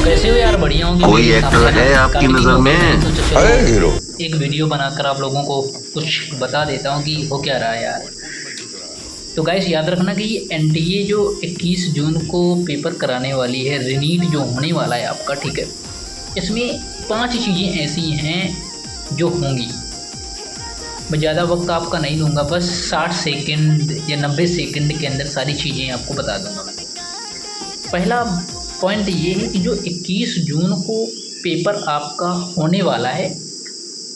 कैसे हो यार? बढ़िया होंगे। कोई एक्टर है आपकी नजर में? तो चलो हीरो एक वीडियो बनाकर आप लोगों को कुछ बता देता हूँ कि हो क्या रहा है यार। तो गाइस याद रखना कि ये एनटीए जो 21 जून को पेपर कराने वाली है, रीनीट जो होने वाला है आपका, ठीक है, इसमें 5 चीज़ें ऐसी हैं जो होंगी। मैं ज़्यादा वक्त आपका नहीं लूँगा, बस 60 सेकंड या 90 सेकंड के अंदर सारी चीज़ें आपको बता दूँगा मैं। पहला पॉइंट ये है कि जो 21 जून को पेपर आपका होने वाला है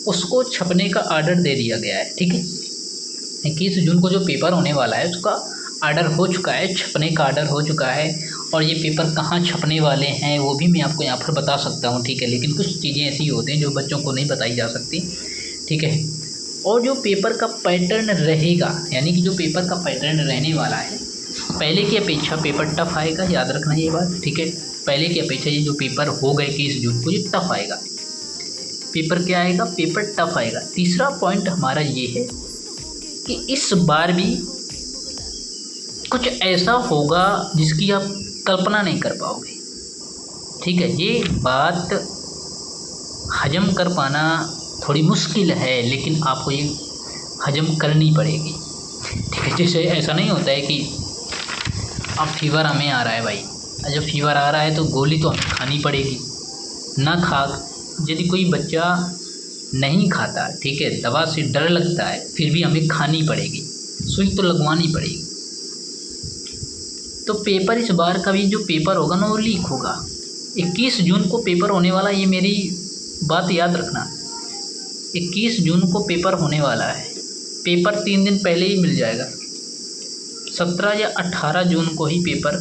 उसको छपने का आर्डर दे दिया गया है, ठीक है। 21 जून को जो पेपर होने वाला है उसका आर्डर हो चुका है, छपने का आर्डर हो चुका है। और ये पेपर कहाँ छपने वाले हैं वो भी मैं आपको यहाँ पर बता सकता हूँ, ठीक है। लेकिन कुछ चीज़ें ऐसी होती हैं जो बच्चों को नहीं बताई जा सकती, ठीक है। और जो पेपर का पैटर्न रहेगा, यानी कि जो पेपर का पैटर्न रहने वाला है, पहले की अपेक्षा पेपर टफ आएगा, याद रखना ये बात, ठीक है। पहले की अपेक्षा ये जो पेपर हो गए 21 जून को, ये टफ आएगा। पेपर क्या आएगा? पेपर टफ आएगा। तीसरा पॉइंट हमारा ये है कि इस बार भी कुछ ऐसा होगा जिसकी आप कल्पना नहीं कर पाओगे, ठीक है। ये बात हजम कर पाना थोड़ी मुश्किल है, लेकिन आपको ये हजम करनी पड़ेगी, ठीक है। जैसे ऐसा नहीं होता है कि अब फीवर हमें आ रहा है भाई, जब फीवर आ रहा है तो गोली तो हमें खानी पड़ेगी ना। यदि कोई बच्चा नहीं खाता, ठीक है, दवा से डर लगता है, फिर भी हमें खानी पड़ेगी, सुई तो लगवानी पड़ेगी। तो पेपर इस बार का भी जो पेपर होगा ना वो लीक होगा। 21 जून को पेपर होने वाला, ये मेरी बात याद रखना। 21 जून को पेपर होने वाला है, पेपर 3 दिन पहले ही मिल जाएगा, 17 या 18 जून को ही पेपर।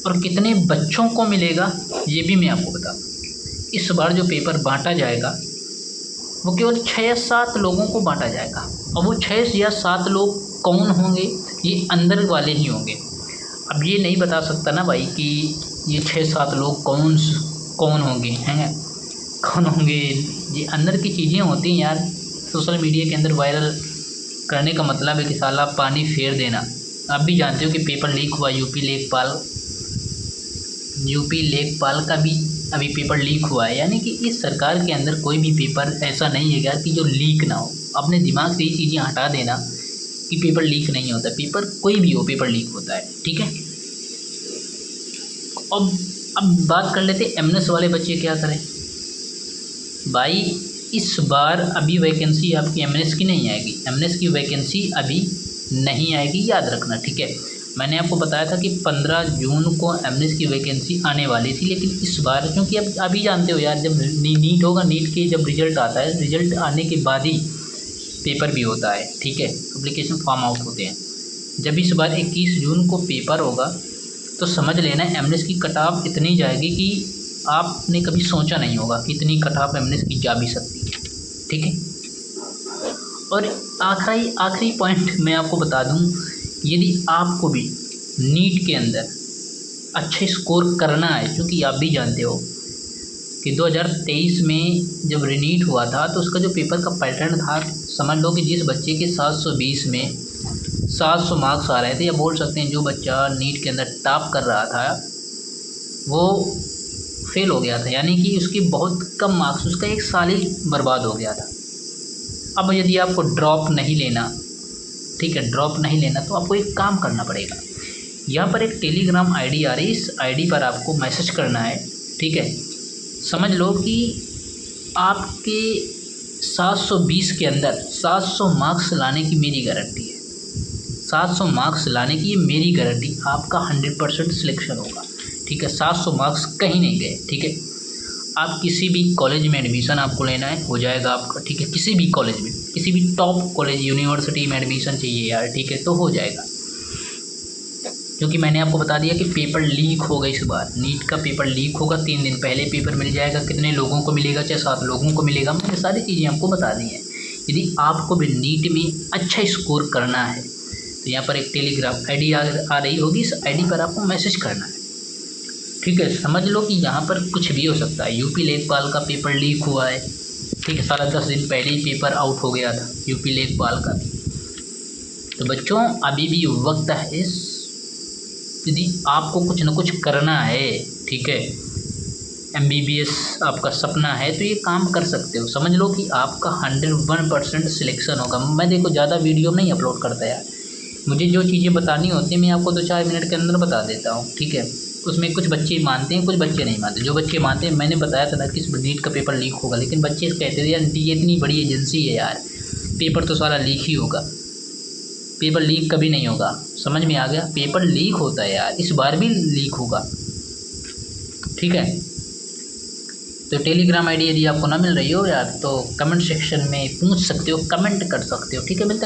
और कितने बच्चों को मिलेगा ये भी मैं आपको बता दूँ। इस बार जो पेपर बांटा जाएगा वो केवल 6 या 7 लोगों को बांटा जाएगा। और वो 6 या 7 लोग कौन होंगे? ये अंदर वाले ही होंगे। अब ये नहीं बता सकता ना भाई कि ये 6-7 लोग कौन होंगे, हैं कौन होंगे। ये अंदर की चीज़ें होती हैं यार। सोशल मीडिया के अंदर वायरल करने का मतलब है कि साला पानी फेर देना। आप भी जानते हो कि पेपर लीक हुआ, यूपी लेखपाल का भी अभी पेपर लीक हुआ है। यानी कि इस सरकार के अंदर कोई भी पेपर ऐसा नहीं है यार कि जो लीक ना हो। अपने दिमाग से ये चीज़ें हटा देना कि पेपर लीक नहीं होता। पेपर कोई भी हो, पेपर लीक होता है, ठीक है। अब बात कर लेते एमएनएस वाले बच्चे क्या करें भाई। इस बार अभी वैकेंसी आपकी एमएनएस की नहीं आएगी, एमएनएस की वैकेंसी अभी नहीं आएगी, याद रखना, ठीक है। मैंने आपको बताया था कि 15 जून को एमएनएस की वैकेंसी आने वाली थी, लेकिन इस बार क्योंकि अब अभी जानते हो यार, जब नीट होगा, नीट के जब रिज़ल्ट आता है, रिज़ल्ट आने के बाद ही पेपर भी होता है, ठीक है, एप्लीकेशन फॉर्म आउट होते हैं। जब इस बार 21 जून को पेपर होगा तो समझ लेना एमएनएस की कट ऑफ इतनी जाएगी कि आपने कभी सोचा नहीं होगा कि इतनी कट ऑफ एमएनएस की जा भी सकती है, ठीक है। और आखिरी पॉइंट मैं आपको बता दूं, यदि आपको भी नीट के अंदर अच्छे स्कोर करना है, क्योंकि आप भी जानते हो कि 2023 में जब रीनीट हुआ था तो उसका जो पेपर का पैटर्न था, समझ लो कि जिस बच्चे के 720 में 700 मार्क्स आ रहे थे, या बोल सकते हैं जो बच्चा नीट के अंदर टॉप कर रहा था वो फेल हो गया था। यानी कि उसके बहुत कम मार्क्स, उसका 1 साल ही बर्बाद हो गया था। अब यदि आपको ड्रॉप नहीं लेना, ठीक है, ड्रॉप नहीं लेना, तो आपको एक काम करना पड़ेगा। यहाँ पर एक टेलीग्राम आईडी आ रही है, इस आईडी पर आपको मैसेज करना है, ठीक है। समझ लो कि आपके 720 के अंदर 700 मार्क्स लाने की मेरी गारंटी है। 700 मार्क्स लाने की मेरी गारंटी, आपका 100% सिलेक्शन होगा, ठीक है। 700 मार्क्स कहीं नहीं गए, ठीक है। आप किसी भी कॉलेज में एडमिशन आपको लेना है, हो जाएगा आपका, ठीक है। किसी भी कॉलेज में, किसी भी टॉप कॉलेज यूनिवर्सिटी में एडमिशन चाहिए यार, ठीक है, तो हो जाएगा। क्योंकि मैंने आपको बता दिया कि पेपर लीक होगा इस बार, नीट का पेपर लीक होगा, 3 दिन पहले पेपर मिल जाएगा। कितने लोगों को मिलेगा? 6-7 लोगों को मिलेगा। मैंने सारी चीज़ें आपको बता दी हैं। यदि आपको भी नीट में अच्छा स्कोर करना है तो यहाँ पर एक टेलीग्राम आईडी आ रही होगी, इस आईडी पर आपको मैसेज करना है, ठीक है। समझ लो कि यहाँ पर कुछ भी हो सकता है। यूपी लेखपाल का पेपर लीक हुआ है, ठीक है, सारा 10 दिन पहले ही पेपर आउट हो गया था यूपी लेखपाल का भी। तो बच्चों अभी भी वक्त है, यदि आपको कुछ न कुछ करना है, ठीक है, MBBS आपका सपना है तो ये काम कर सकते हो। समझ लो कि आपका 101% सिलेक्शन होगा। मैं देखो ज़्यादा वीडियो नहीं अपलोड करता यार, मुझे जो चीज़ें बतानी होती हैं मैं आपको 2-4 मिनट के अंदर बता देता हूँ, ठीक है। उसमें कुछ बच्चे मानते हैं, कुछ बच्चे नहीं मानते। जो बच्चे मानते हैं, मैंने बताया था ना कि नीट का पेपर लीक होगा, लेकिन बच्चे कहते थे यार ये इतनी बड़ी एजेंसी है यार, पेपर तो सारा लीक ही होगा। पेपर लीक कभी नहीं होगा, समझ में आ गया। पेपर लीक होता है यार, इस बार भी लीक होगा, ठीक है। तो टेलीग्राम आईडी यदि आपको ना मिल रही हो यार तो कमेंट सेक्शन में पूछ सकते हो, कमेंट कर सकते हो, ठीक है। मिलते